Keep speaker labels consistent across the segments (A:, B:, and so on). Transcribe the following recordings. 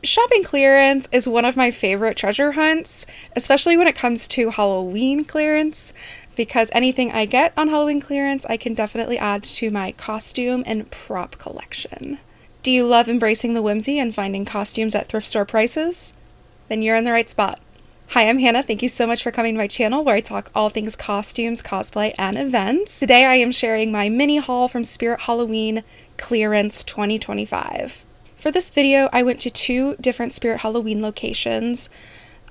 A: Shopping clearance is one of my favorite treasure hunts, especially when it comes to Halloween clearance, because anything I get on Halloween clearance I can definitely add to my costume and prop collection. Do you love embracing the whimsy and finding costumes at thrift store prices? Then you're in the right spot. Hi, I'm Hannah. Thank you so much for coming to my channel where I talk all things costumes, cosplay, and events. Today I am sharing my mini haul from Spirit Halloween Clearance 2025. For this video, I went to 2 different Spirit Halloween locations.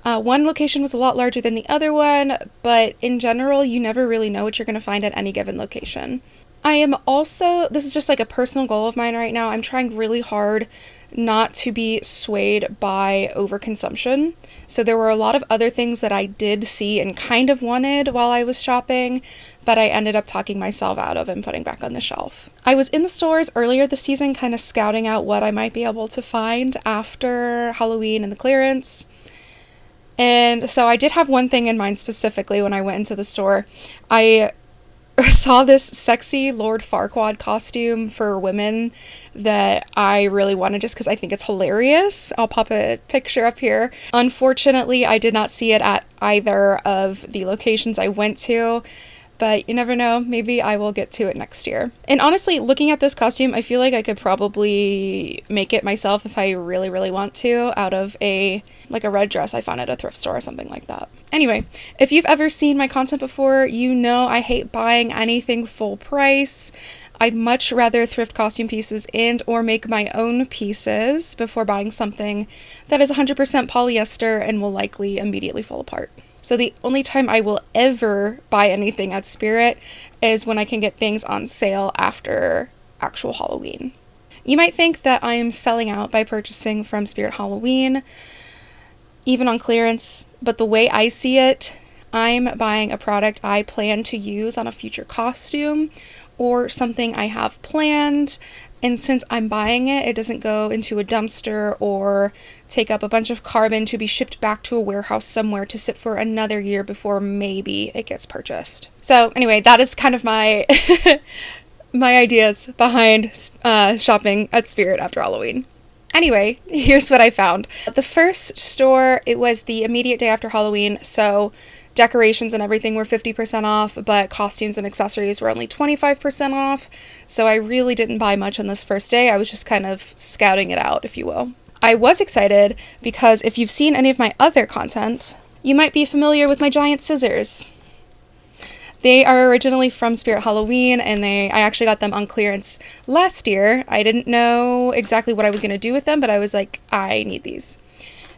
A: One location was a lot larger than the other one, but in general, you never really know what you're going to find at any given location. This is just like a personal goal of mine right now. I'm trying really hard not to be swayed by overconsumption. So there were a lot of other things that I did see and kind of wanted while I was shopping, but I ended up talking myself out of and putting back on the shelf. I was in the stores earlier this season kind of scouting out what I might be able to find after Halloween and the clearance. And so I did have one thing in mind specifically when I went into the store. I saw this sexy Lord Farquaad costume for women that I really wanted just because I think it's hilarious. I'll pop a picture up here. Unfortunately, I did not see it at either of the locations I went to, but you never know, maybe I will get to it next year. And honestly, looking at this costume, I feel like I could probably make it myself if I really, really want to, out of a red dress I found at a thrift store or something like that. Anyway, if you've ever seen my content before, you know I hate buying anything full price. I'd much rather thrift costume pieces and or make my own pieces before buying something that is 100% polyester and will likely immediately fall apart. So the only time I will ever buy anything at Spirit is when I can get things on sale after actual Halloween. You might think that I'm selling out by purchasing from Spirit Halloween, even on clearance, but the way I see it, I'm buying a product I plan to use on a future costume or something I have planned. And since I'm buying it, it doesn't go into a dumpster or take up a bunch of carbon to be shipped back to a warehouse somewhere to sit for another year before maybe it gets purchased. So anyway, that is kind of my my ideas behind shopping at Spirit after Halloween. Anyway, here's what I found. The first store, it was the immediate day after Halloween, so decorations and everything were 50% off, but costumes and accessories were only 25% off, so I really didn't buy much on this first day. I was just kind of scouting it out, if you will. I was excited because if you've seen any of my other content, you might be familiar with my giant scissors. They are originally from Spirit Halloween, and I actually got them on clearance last year. I didn't know exactly what I was going to do with them, but I was like, I need these.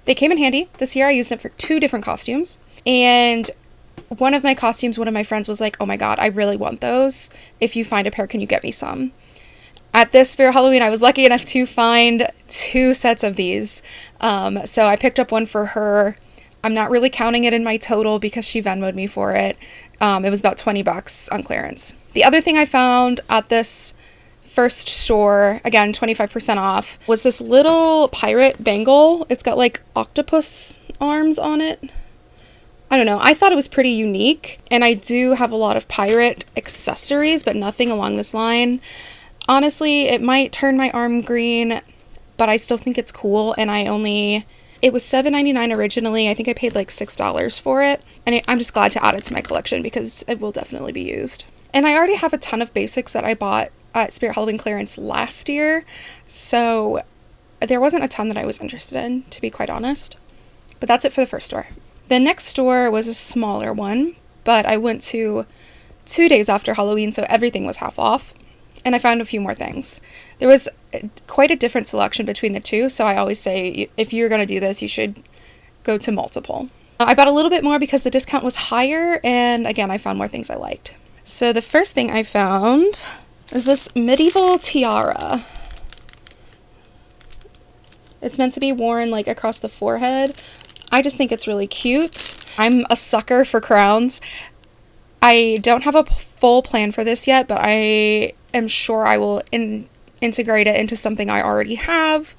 A: They came in handy. This year I used them for 2 different costumes. And one of my costumes, one of my friends was like, oh my god, I really want those. If you find a pair, can you get me some? At this Spirit Halloween, I was lucky enough to find 2 sets of these. So I picked up one for her. I'm not really counting it in my total because she Venmo'd me for it. It was about $20 on clearance. The other thing I found at this first store, again, 25% off, was this little pirate bangle. It's got like octopus arms on it. I don't know. I thought it was pretty unique, and I do have a lot of pirate accessories, but nothing along this line. Honestly, it might turn my arm green, but I still think it's cool, and it was $7.99 originally. I think I paid like $6 for it, and I'm just glad to add it to my collection because it will definitely be used. And I already have a ton of basics that I bought at Spirit Halloween clearance last year, so there wasn't a ton that I was interested in, to be quite honest. But that's it for the first store. The next store was a smaller one, but I went to 2 days after Halloween, so everything was half off, and I found a few more things. There was quite a different selection between the 2, so I always say if you're going to do this, you should go to multiple. I bought a little bit more because the discount was higher, and again, I found more things I liked. So the first thing I found is this medieval tiara. It's meant to be worn like across the forehead. I just think it's really cute. I'm a sucker for crowns. I don't have a full plan for this yet, but I am sure I will integrate it into something I already have.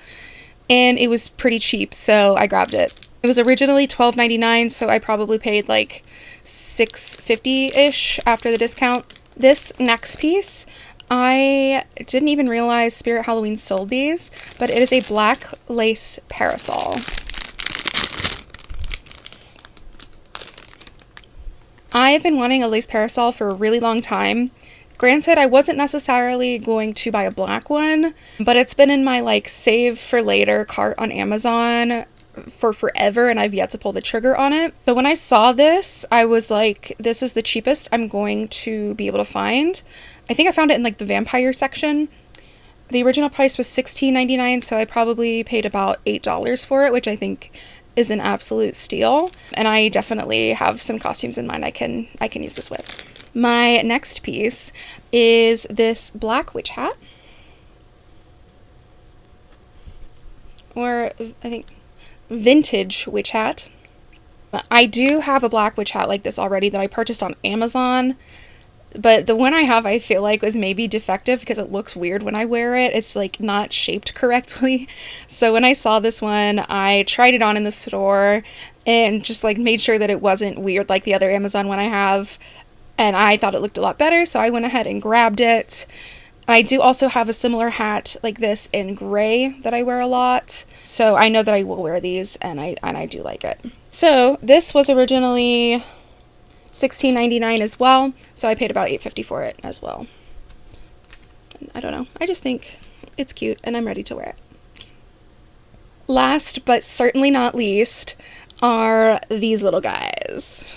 A: And it was pretty cheap, so I grabbed it. It was originally $12.99, so I probably paid like $6.50-ish after the discount. This next piece I didn't even realize Spirit Halloween sold these, but it is a black lace parasol. I have been wanting a lace parasol for a really long time. Granted, I wasn't necessarily going to buy a black one, but it's been in my like save for later cart on Amazon for forever, and I've yet to pull the trigger on it. So when I saw this, I was like, this is the cheapest I'm going to be able to find. I think I found it in like the vampire section. The original price was $16.99, so I probably paid about $8 for it, which I think is an absolute steal. And I definitely have some costumes in mind I can use this with. My next piece is this black witch hat. Or I think vintage witch hat. I do have a black witch hat like this already that I purchased on Amazon. But the one I have, I feel like, was maybe defective because it looks weird when I wear it. It's like not shaped correctly. So when I saw this one, I tried it on in the store and just like made sure that it wasn't weird like the other Amazon one I have. And I thought it looked a lot better, so I went ahead and grabbed it. I do also have a similar hat like this in gray that I wear a lot. So I know that I will wear these, and I do like it. So this was originally $16.99 as well, so I paid about $8.50 for it as well. I don't know, I just think it's cute and I'm ready to wear it. Last but certainly not least are these little guys.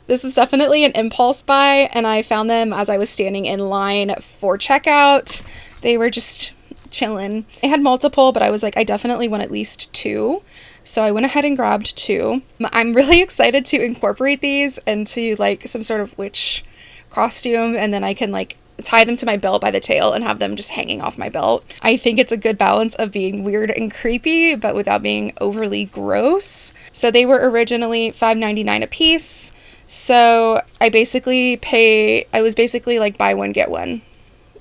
A: This was definitely an impulse buy, and I found them as I was standing in line for checkout. They were just chilling. I had multiple, but I was like, I definitely want at least two. So I went ahead and grabbed two. I'm really excited to incorporate these into like some sort of witch costume, and then I can like tie them to my belt by the tail and have them just hanging off my belt. I think it's a good balance of being weird and creepy, but without being overly gross. So they were originally $5.99 a piece. So I was basically like buy one, get one,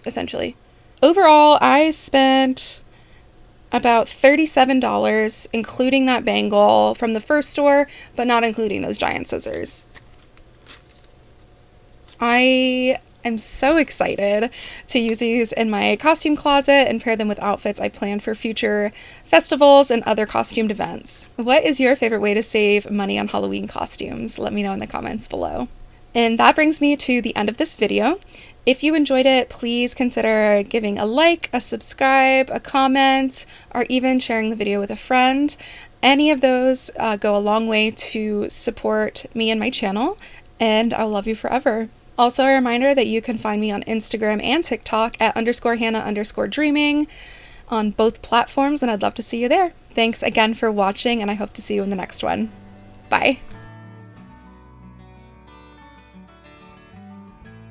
A: essentially. Overall, I spent about $37, including that bangle from the first store, but not including those giant scissors. I am so excited to use these in my costume closet and pair them with outfits I plan for future festivals and other costumed events. What is your favorite way to save money on Halloween costumes? Let me know in the comments below. And that brings me to the end of this video. If you enjoyed it, please consider giving a like, a subscribe, a comment, or even sharing the video with a friend. Any of those go a long way to support me and my channel, and I'll love you forever. Also, a reminder that you can find me on Instagram and TikTok at _Hannah_dreaming on both platforms, and I'd love to see you there. Thanks again for watching, and I hope to see you in the next one. Bye.